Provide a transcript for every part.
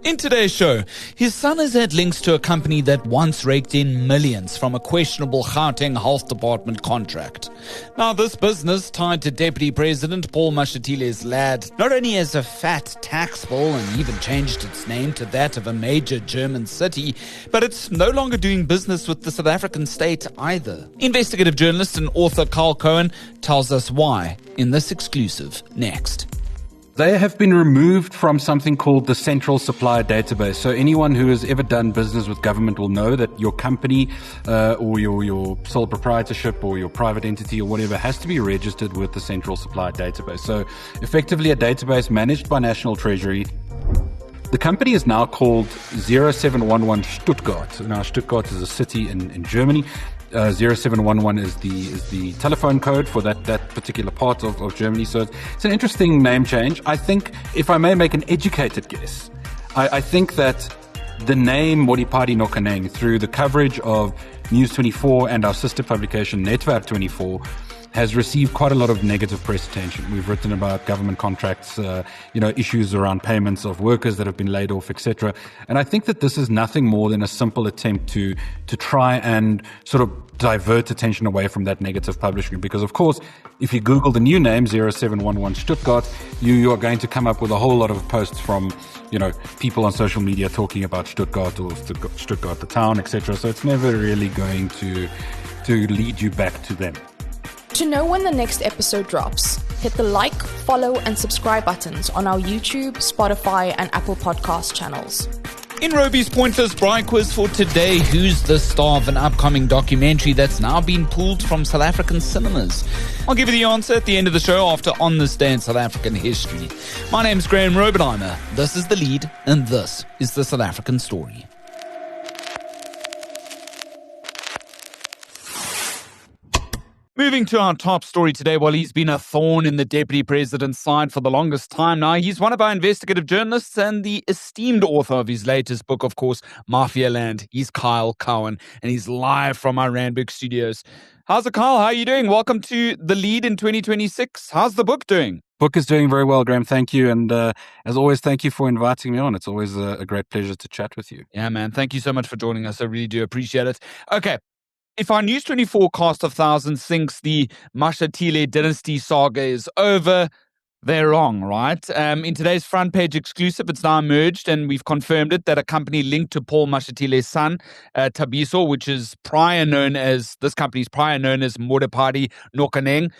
In today's show, his son has had links to a company that once raked in millions from a questionable Gauteng Health Department contract. Now, this business, tied to Deputy President Paul Mashatile's lad, not only has a fat tax bill and even changed its name to that of a major German city, but it's no longer doing business with the South African state either. Investigative journalist and author Kyle Cowan tells us why in this exclusive next. They have been removed from something called the Central Supplier Database. So anyone who has ever done business with government will know that your company or your sole proprietorship or your private entity or whatever has to be registered with the Central Supplier Database. So effectively a database managed by National Treasury. The company is now called 0711 Stuttgart. Now, Stuttgart is a city in Germany. 0711 is the telephone code for that particular part of Germany. So it's an interesting name change. I think, if I may make an educated guess, I think that the name Mashatiles Nokaneng, through the coverage of News 24 and our sister publication Netwerk 24, has received quite a lot of negative press attention. We've written about government contracts, issues around payments of workers that have been laid off, etc. And I think that this is nothing more than a simple attempt to try and sort of divert attention away from that negative publishing. Because, of course, if you Google the new name, 0711 Stuttgart, you are going to come up with a whole lot of posts from, people on social media talking about Stuttgart or Stuttgart the town, etc. So it's never really going to lead you back to them. To know when the next episode drops, hit the like, follow, and subscribe buttons on our YouTube, Spotify, and Apple Podcast channels. In Rauby's pointless Braai quiz for today, who's the star of an upcoming documentary that's now been pulled from South African cinemas? I'll give you the answer at the end of the show after On This Day in South African History. My name's Graeme Robenheimer. This is The Lead, and this is the South African Story. Moving to our top story today, well, he's been a thorn in the Deputy President's side for the longest time now. He's one of our investigative journalists and the esteemed author of his latest book, of course, Mafia Land. He's Kyle Cowan, and he's live from our Randburg studios. How's it, Kyle? How are you doing? Welcome to The Lead in 2026. How's the book doing? Book is doing very well, Graeme. Thank you. And as always, thank you for inviting me on. It's always a great pleasure to chat with you. Yeah, man. Thank you so much for joining us. I really do appreciate it. Okay. If our News 24 cast of thousands thinks the Mashatile dynasty saga is over, they're wrong, right? In today's front page exclusive, it's now emerged, and we've confirmed it, that a company linked to Paul Mashatile's son, Thabiso, which is this company's prior known as Mashatiles Nokaneng,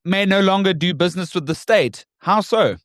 may no longer do business with the state. How so?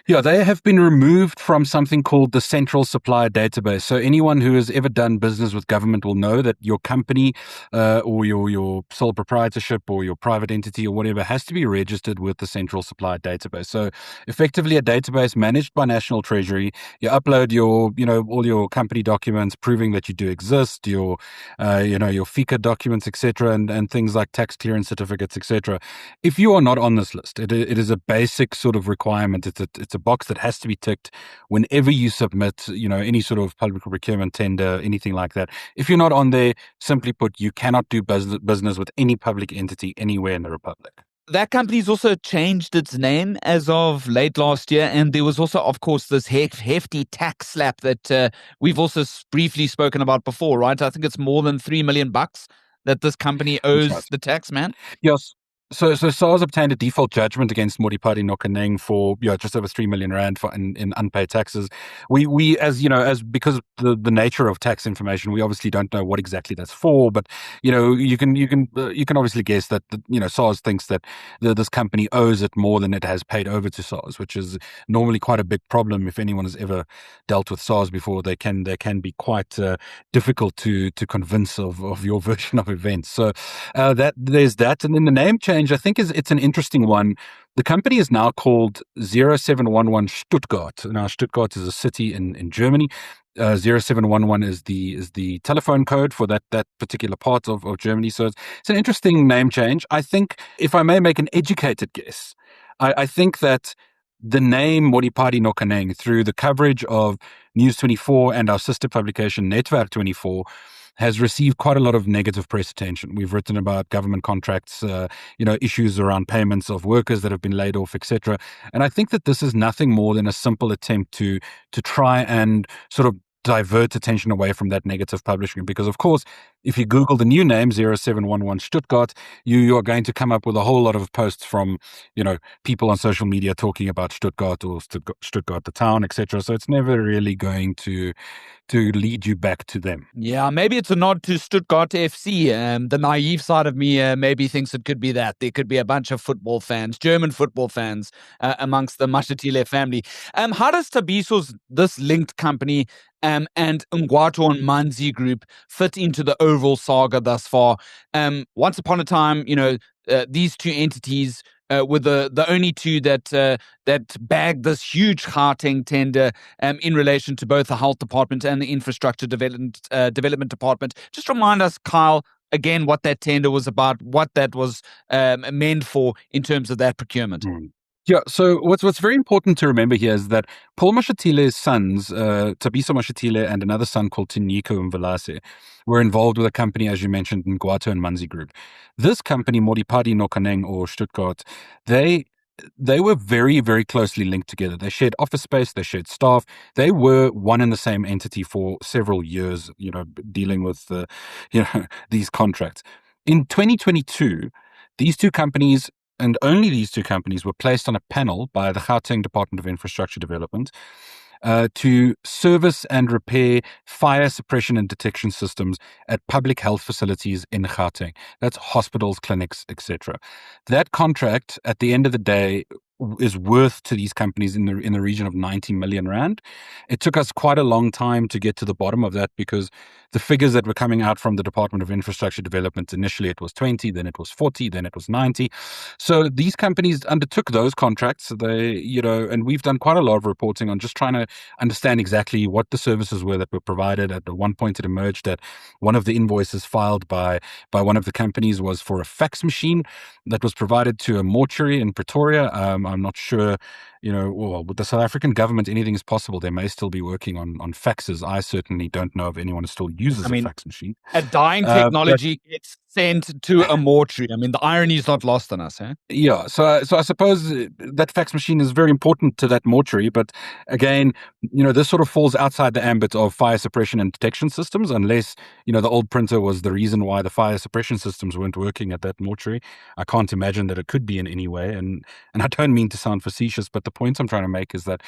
Yeah, they have been removed from something called the Central Supplier Database. So anyone who has ever done business with government will know that your company or your sole proprietorship or your private entity or whatever has to be registered with the Central Supplier Database. So effectively a database managed by National Treasury. You upload all your company documents proving that you do exist, your FICA documents, etc., and things like tax clearance certificates, etc. If you are not on this list, it is a basic sort of requirement. It's a box that has to be ticked whenever you submit, any sort of public procurement tender, anything like that. If you're not on there, simply put, you cannot do business with any public entity anywhere in the Republic. That company's also changed its name as of late last year, and there was also, of course, this hefty tax slap that we've also briefly spoken about before, right? I think it's more than $3 million that this company owes the tax man. Yes. So SARS obtained a default judgment against Mashatiles Nokaneng for just over 3 million rand in unpaid taxes. We as because the nature of tax information, we obviously don't know what exactly that's for, but you can obviously guess that SARS thinks that this company owes it more than it has paid over to SARS, which is normally quite a big problem. If anyone has ever dealt with SARS before, they can be quite difficult to convince of your version of events. So that there's that, and then the name change, I think it's an interesting one. The company is now called 0711 Stuttgart. Now, Stuttgart is a city in Germany. 0711 is the telephone code for that particular part of Germany. So it's an interesting name change. I think, if I may make an educated guess, I think that the name Mashatiles Nokaneng, through the coverage of News 24 and our sister publication Netwerk 24, has received quite a lot of negative press attention. We've written about government contracts, issues around payments of workers that have been laid off, etc. And I think that this is nothing more than a simple attempt to try and sort of divert attention away from that negative publishing. Because, of course, if you Google the new name 0711 Stuttgart, you are going to come up with a whole lot of posts from, people on social media talking about Stuttgart or Stuttgart the town, etc. So it's never really going to lead you back to them. Yeah, maybe it's a nod to Stuttgart FC. The naive side of me maybe thinks it could be that. There could be a bunch of football fans, German football fans, amongst the Mashatile family. How does Thabiso's, this linked company, and Ngwato and Manzi group fit into the overall saga thus far? Once upon a time, these two entities were the only two that bagged this huge Gauteng tender in relation to both the health department and the infrastructure development department. Just remind us, Kyle, again, what that tender was about, what that was meant for in terms of that procurement. Yeah, so what's very important to remember here is that Paul Mashatile's sons, Thabiso Mashatile and another son called Tinyiko Mvelase, were involved with a company, as you mentioned, in Ngwato and Manzi Group. This company, Modipadi Nokaneng or Stuttgart, they were very, very closely linked together. They shared office space, they shared staff. They were one and the same entity for several years, dealing with, these contracts. In 2022, these two companies, and only these two companies, were placed on a panel by the Gauteng Department of Infrastructure Development to service and repair fire suppression and detection systems at public health facilities in Gauteng. That's hospitals, clinics, etc. That contract, at the end of the day, is worth to these companies in the region of 90 million rand. It took us quite a long time to get to the bottom of that, because the figures that were coming out from the Department of Infrastructure Development, initially it was 20, then it was 40, then it was 90. So these companies undertook those contracts. And we've done quite a lot of reporting on just trying to understand exactly what the services were that were provided. At one point, it emerged that one of the invoices filed by one of the companies was for a fax machine that was provided to a mortuary in Pretoria. I'm not sure, with the South African government, anything is possible. They may still be working on faxes. I certainly don't know if anyone still uses a fax machine. A dying technology gets sent to a mortuary. The irony is not lost on us, eh? Yeah, so I suppose that fax machine is very important to that mortuary, but again, this sort of falls outside the ambit of fire suppression and detection systems, unless, the old printer was the reason why the fire suppression systems weren't working at that mortuary. I can't imagine that it could be in any way, and I don't mean to sound facetious, but the point I'm trying to make is that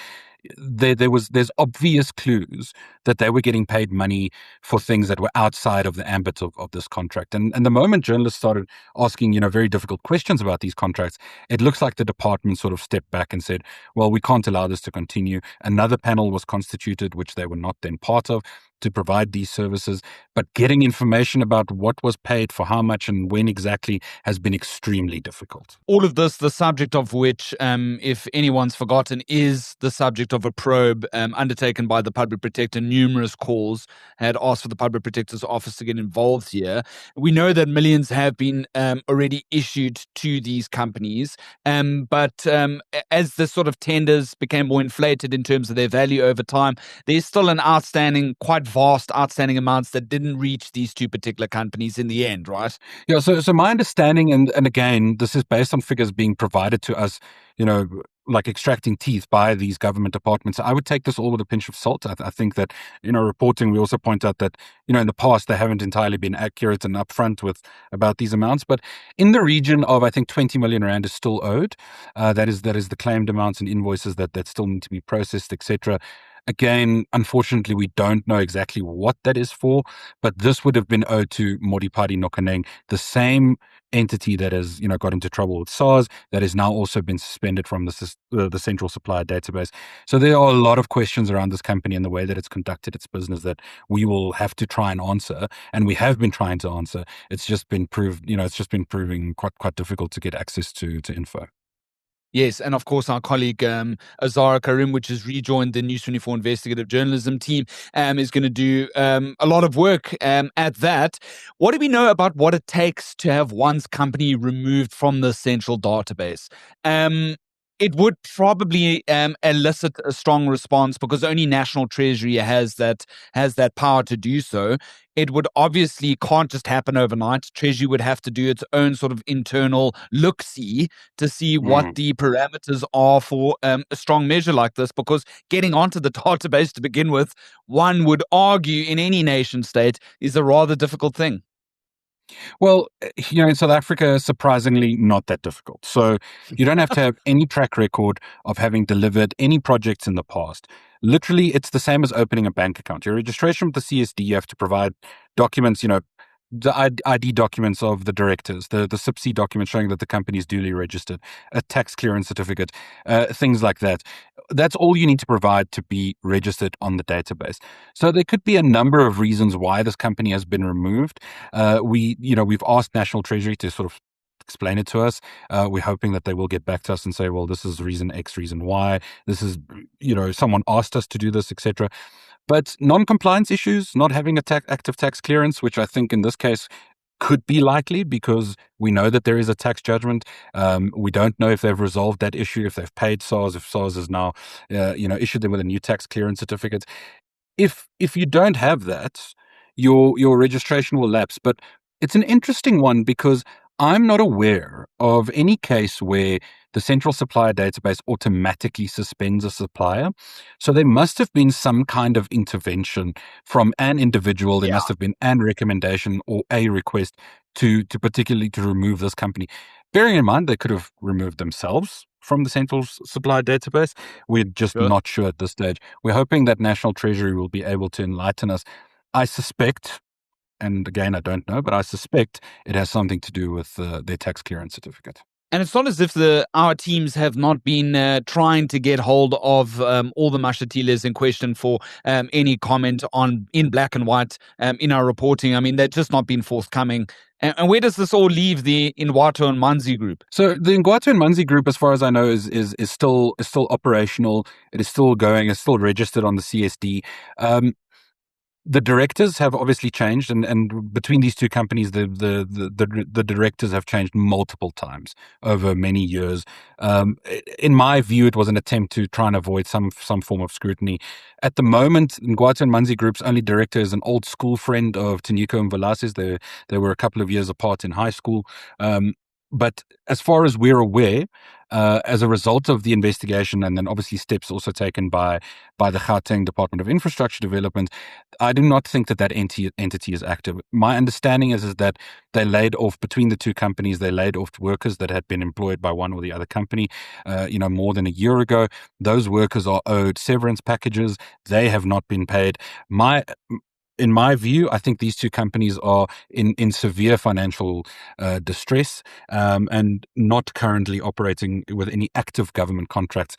there's obvious clues that they were getting paid money for things that were outside of the ambit of this contract. And the moment journalists started asking, very difficult questions about these contracts, it looks like the department sort of stepped back and said, well, we can't allow this to continue. Another panel was constituted, which they were not then part of, to provide these services, but getting information about what was paid for how much and when exactly has been extremely difficult. All of this, the subject of which, if anyone's forgotten, is the subject of a probe undertaken by the Public Protector. Numerous calls had asked for the Public Protector's office to get involved here. We know that millions have been already issued to these companies, but as the sort of tenders became more inflated in terms of their value over time, there's still an quite vast outstanding amounts that didn't reach these two particular companies in the end, right? Yeah, so my understanding, and again, this is based on figures being provided to us, like extracting teeth by these government departments. I would take this all with a pinch of salt. I think that, reporting, we also point out that, in the past, they haven't entirely been accurate and upfront about these amounts. But in the region of, I think, 20 million rand is still owed. That is the claimed amounts and invoices that still need to be processed, etc. Again, unfortunately, we don't know exactly what that is for, but this would have been owed to Modipadi Nokaneng, the same entity that has, got into trouble with SARS, that has now also been suspended from the central supplier database. So there are a lot of questions around this company and the way that it's conducted its business that we will have to try and answer, and we have been trying to answer. It's just been proving quite difficult to get access to info. Yes, and of course our colleague Azara Karim, which has rejoined the News 24 investigative journalism team, is going to do a lot of work at that. What do we know about what it takes to have one's company removed from the central database? it would probably elicit a strong response because only National Treasury has that power to do so. It would obviously can't just happen overnight. Treasury would have to do its own sort of internal look-see to see what the parameters are for a strong measure like this, because getting onto the database to begin with, one would argue in any nation state, is a rather difficult thing. Well, in South Africa, surprisingly not that difficult. So you don't have to have any track record of having delivered any projects in the past. Literally, it's the same as opening a bank account. Your registration with the CSD, you have to provide documents, the ID documents of the directors, the SIPC documents showing that the company is duly registered, a tax clearance certificate, things like that. That's all you need to provide to be registered on the database. So there could be a number of reasons why this company has been removed. We've asked National Treasury to sort of explain it to us. We're hoping that they will get back to us and say, well, this is reason X, reason Y. This is, someone asked us to do this, etc. But non-compliance issues, not having a active tax clearance, which I think in this case could be likely because we know that there is a tax judgment. We don't know if they've resolved that issue, if they've paid SARS, if SARS has now, issued them with a new tax clearance certificate. If you don't have that, your registration will lapse. But it's an interesting one because I'm not aware of any case where the central supplier database automatically suspends a supplier. So there must have been some kind of intervention from an individual. There must have been an recommendation or a request to particularly to remove this company. Bearing in mind, they could have removed themselves from the central supplier database. We're just not sure at this stage. We're hoping that National Treasury will be able to enlighten us. I suspect, and again, I don't know, but I suspect it has something to do with their tax clearance certificate. And it's not as if our teams have not been trying to get hold of all the Mashatiles in question for any comment on in black and white in our reporting. I mean, they've just not been forthcoming. And where does this all leave the Ingwato and Manzi group? So the Ingwato and Manzi group, as far as I know, is still operational. It is still going. It's still registered on the CSD. The directors have obviously changed, and between these two companies, the directors have changed multiple times over many years. In my view, it was an attempt to try and avoid some form of scrutiny. At the moment, Ngwatha and Manzi Group's only director is an old school friend of Taniko and Velasquez. They were a couple of years apart in high school. But as far as we're aware, as a result of the investigation, and then obviously steps also taken by the Gauteng Department of Infrastructure Development, I do not think that entity is active. My understanding is that they laid off, between the two companies, they laid off workers that had been employed by one or the other company, more than a year ago. Those workers are owed severance packages. They have not been paid. In my view, I think these two companies are in severe financial distress and not currently operating with any active government contracts.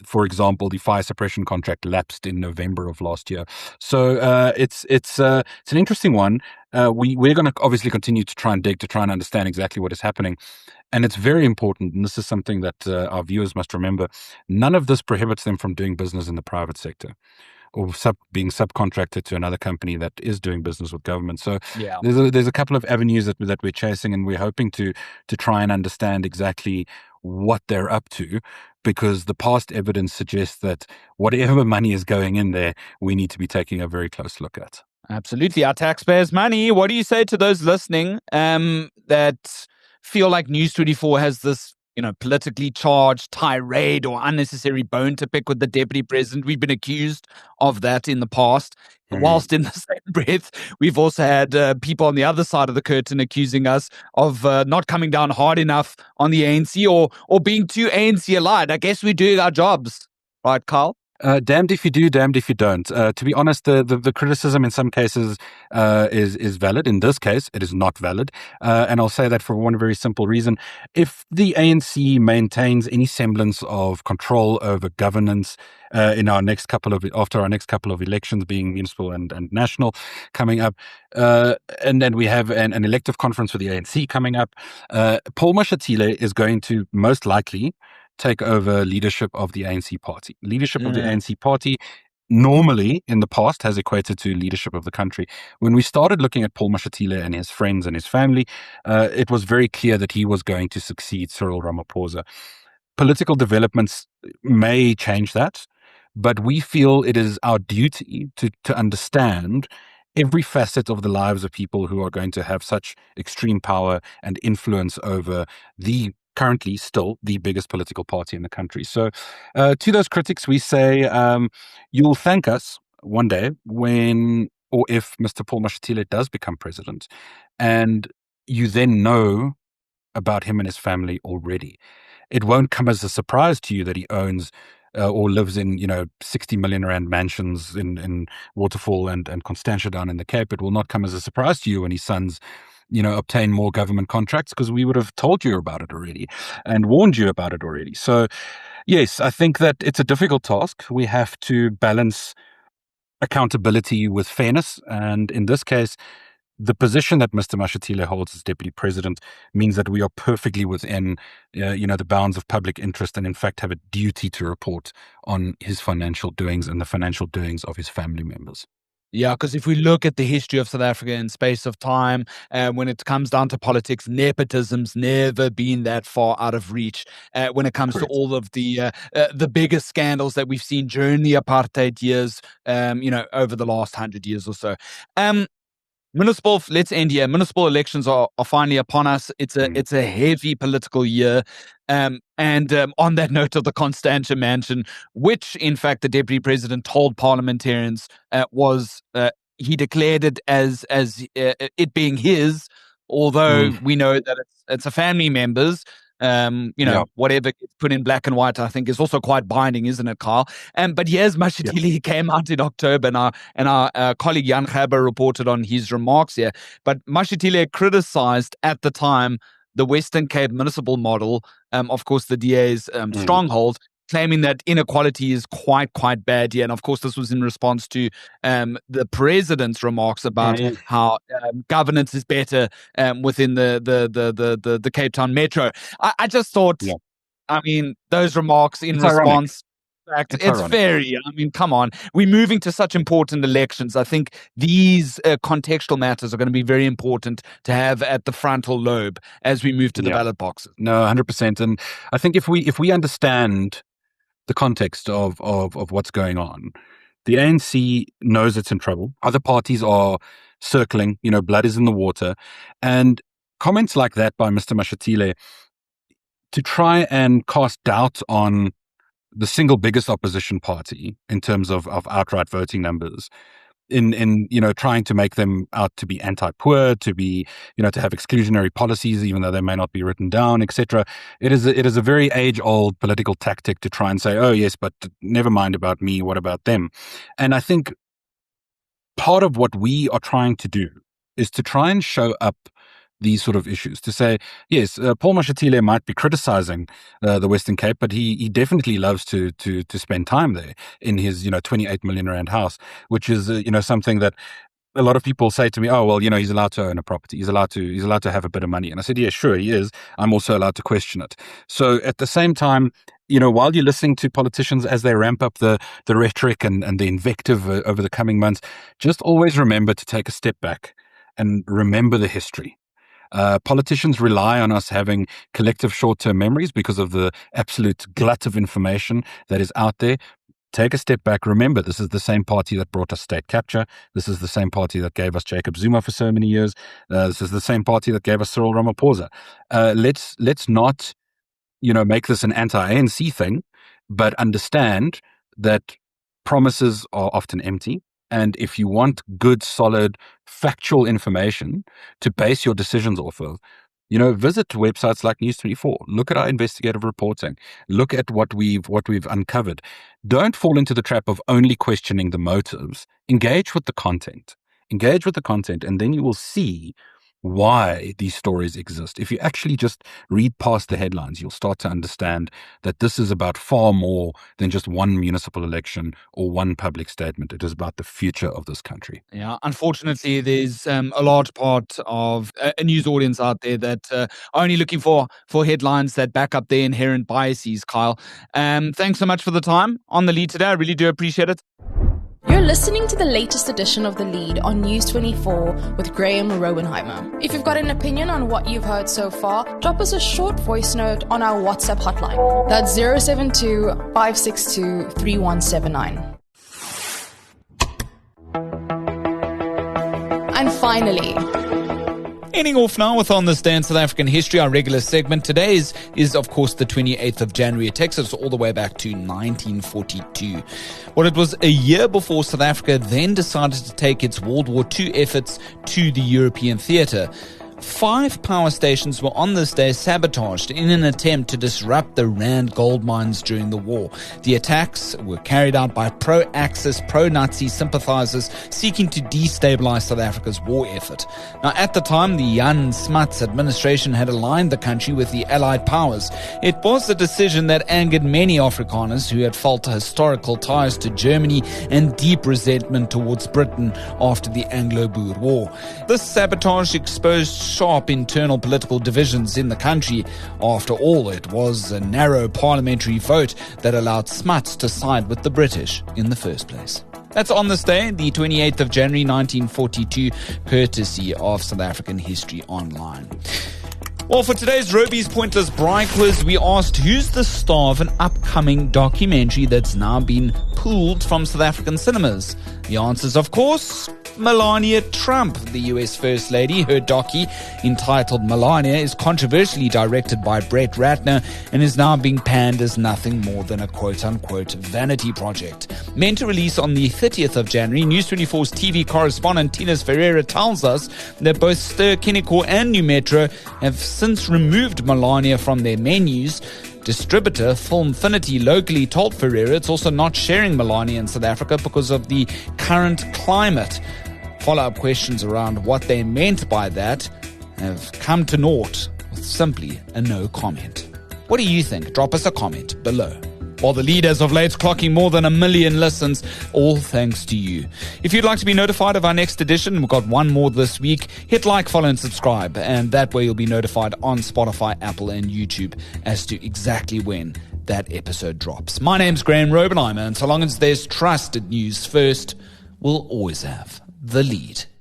For example, the fire suppression contract lapsed in November of last year. So it's an interesting one. We're going to obviously continue to try and dig to try and understand exactly what is happening. And it's very important, and this is something that our viewers must remember, none of this prohibits them from doing business in the private sector, or being subcontracted to another company that is doing business with government. So there's a couple of avenues that we're chasing, and we're hoping to try and understand exactly what they're up to, because the past evidence suggests that whatever money is going in there, we need to be taking a very close look at. Absolutely. Our taxpayers' money. What do you say to those listening that feel like News 24 has this politically charged tirade or unnecessary bone to pick with the Deputy President? We've been accused of that in the past. Whilst in the same breath, we've also had people on the other side of the curtain accusing us of not coming down hard enough on the ANC or being too ANC aligned. I guess we're doing our jobs. Right, Kyle? Damned if you do, damned if you don't. To be honest, the criticism in some cases is valid. In this case, it is not valid. And I'll say that for one very simple reason. If the ANC maintains any semblance of control over governance after our next couple of elections, being municipal and national, coming up, and then we have an elective conference for the ANC coming up, Paul Mashatile is going to most likely take over leadership of the ANC party. Leadership of the ANC party normally in the past has equated to leadership of the country. When we started looking at Paul Mashatile and his friends and his family, it was very clear that he was going to succeed Cyril Ramaphosa. political developments may change that, but we feel it is our duty to understand every facet of the lives of people who are going to have such extreme power and influence over the currently still the biggest political party in the country. So to those critics, we say, you'll thank us one day when or if Mr. Paul Mashatile does become president, and you then know about him and his family already. It won't come as a surprise to you that he owns or lives in, 60 million rand mansions in Waterfall and Constantia down in the Cape. It will not come as a surprise to you when his sons, obtain more government contracts, because we would have told you about it already and warned you about it already. So, yes, I think that it's a difficult task. We have to balance accountability with fairness. And in this case, the position that Mr. Mashatile holds as Deputy President means that we are perfectly within, the bounds of public interest, and in fact have a duty to report on his financial doings and the financial doings of his family members. Yeah, because if we look at the history of South Africa in space of time, when it comes down to politics, nepotism's never been that far out of reach. When it comes Correct. to all of the biggest scandals that we've seen during the apartheid years, over the last 100 years or so. Let's end here. Municipal elections are finally upon us. It's a heavy political year. And on that note of the Constantia mansion, which in fact the Deputy President told parliamentarians was he declared it as it being his, although we know that it's a family member's. Whatever gets put in black and white, I think is also quite binding, isn't it, Kyle? But here's Mashatile came out in October, and our colleague Jan Gerber reported on his remarks here. But Mashatile criticized at the time the Western Cape municipal model, of course, the DA's stronghold, claiming that inequality is quite bad here. And of course, this was in response to the president's remarks about how governance is better within the Cape Town Metro. I just thought, those remarks in response. It's very, come on. We're moving to such important elections. I think these contextual matters are going to be very important to have at the frontal lobe as we move to the ballot boxes. No, 100%. And I think if we understand the context of what's going on, the ANC knows it's in trouble. Other parties are circling, blood is in the water. And comments like that by Mr. Mashatile to try and cast doubt on the single biggest opposition party in terms of outright voting numbers, in trying to make them out to be anti-poor, to be, to have exclusionary policies, even though they may not be written down, etc. It is a very age-old political tactic to try and say, oh yes, but never mind about me, what about them? And I think part of what we are trying to do is to try and show up these sort of issues, to say, yes, Paul Mashatile might be criticizing the Western Cape, but he definitely loves to spend time there in his 28 million rand house, which is something that a lot of people say to me, oh well, he's allowed to own a property, he's allowed to have a bit of money. And I said, yeah, sure, he is. I'm also allowed to question it. So at the same time, while you're listening to politicians as they ramp up the rhetoric and the invective over the coming months, just always remember to take a step back and remember the history. Politicians rely on us having collective short-term memories because of the absolute glut of information that is out there. Take a step back. Remember, this is the same party that brought us state capture. This is the same party that gave us Jacob Zuma for so many years. This is the same party that gave us Cyril Ramaphosa. Let's not, make this an anti-ANC thing, but understand that promises are often empty. And if you want good, solid, factual information to base your decisions off of, visit websites like News24. Look at our investigative reporting. Look at what we've uncovered. Don't fall into the trap of only questioning the motives. Engage with the content. And then you will see why these stories exist. If you actually just read past the headlines, you'll start to understand that this is about far more than just one municipal election or one public statement. It is about the future of this country. Yeah, unfortunately, there's a large part of a news audience out there that are only looking for headlines that back up their inherent biases, Kyle. Thanks so much for the time on the lead today. I really do appreciate it. You're listening to the latest edition of The Lead on News 24 with Graeme Rowenheimer. If you've got an opinion on what you've heard so far, drop us a short voice note on our WhatsApp hotline. That's 072 562 3179. And finally, ending off now with On This Day in South African History, our regular segment. Today's is, of course, the 28th of January. It takes us all the way back to 1942. Well, it was a year before South Africa then decided to take its World War II efforts to the European theatre. 5 power stations were on this day sabotaged in an attempt to disrupt the Rand gold mines during the war. The attacks were carried out by pro-Axis, pro-Nazi sympathizers seeking to destabilize South Africa's war effort. Now, at the time, the Jan Smuts administration had aligned the country with the Allied powers. It was a decision that angered many Afrikaners who had felt historical ties to Germany and deep resentment towards Britain after the Anglo-Boer War. This sabotage exposed sharp internal political divisions in the country. After all, it was a narrow parliamentary vote that allowed Smuts to side with the British in the first place. That's On This Day, the 28th of January 1942, courtesy of South African History Online. Well, for today's Rauby's Pointless Braai quiz, we asked who's the star of an upcoming documentary that's now been pulled from South African cinemas. The answer's, of course, Melania Trump, the US First Lady. Her docu, entitled Melania, is controversially directed by Brett Ratner and is now being panned as nothing more than a quote-unquote vanity project. Meant to release on the 30th of January, News 24's TV correspondent Tinus Ferreira tells us that both Ster Kinekor and New Metro have since removed Melania from their menus. Distributor Filmfinity locally told Ferreira it's also not sharing Melania in South Africa because of the current climate. Follow-up questions around what they meant by that have come to naught with simply a no comment. What do you think? Drop us a comment below. While the lead as of late is clocking more than 1 million listens, all thanks to you. If you'd like to be notified of our next edition, we've got one more this week. Hit like, follow and subscribe, and that way you'll be notified on Spotify, Apple and YouTube as to exactly when that episode drops. My name's Graeme Robenheimer, and so long as there's trusted news first, we'll always have the lead.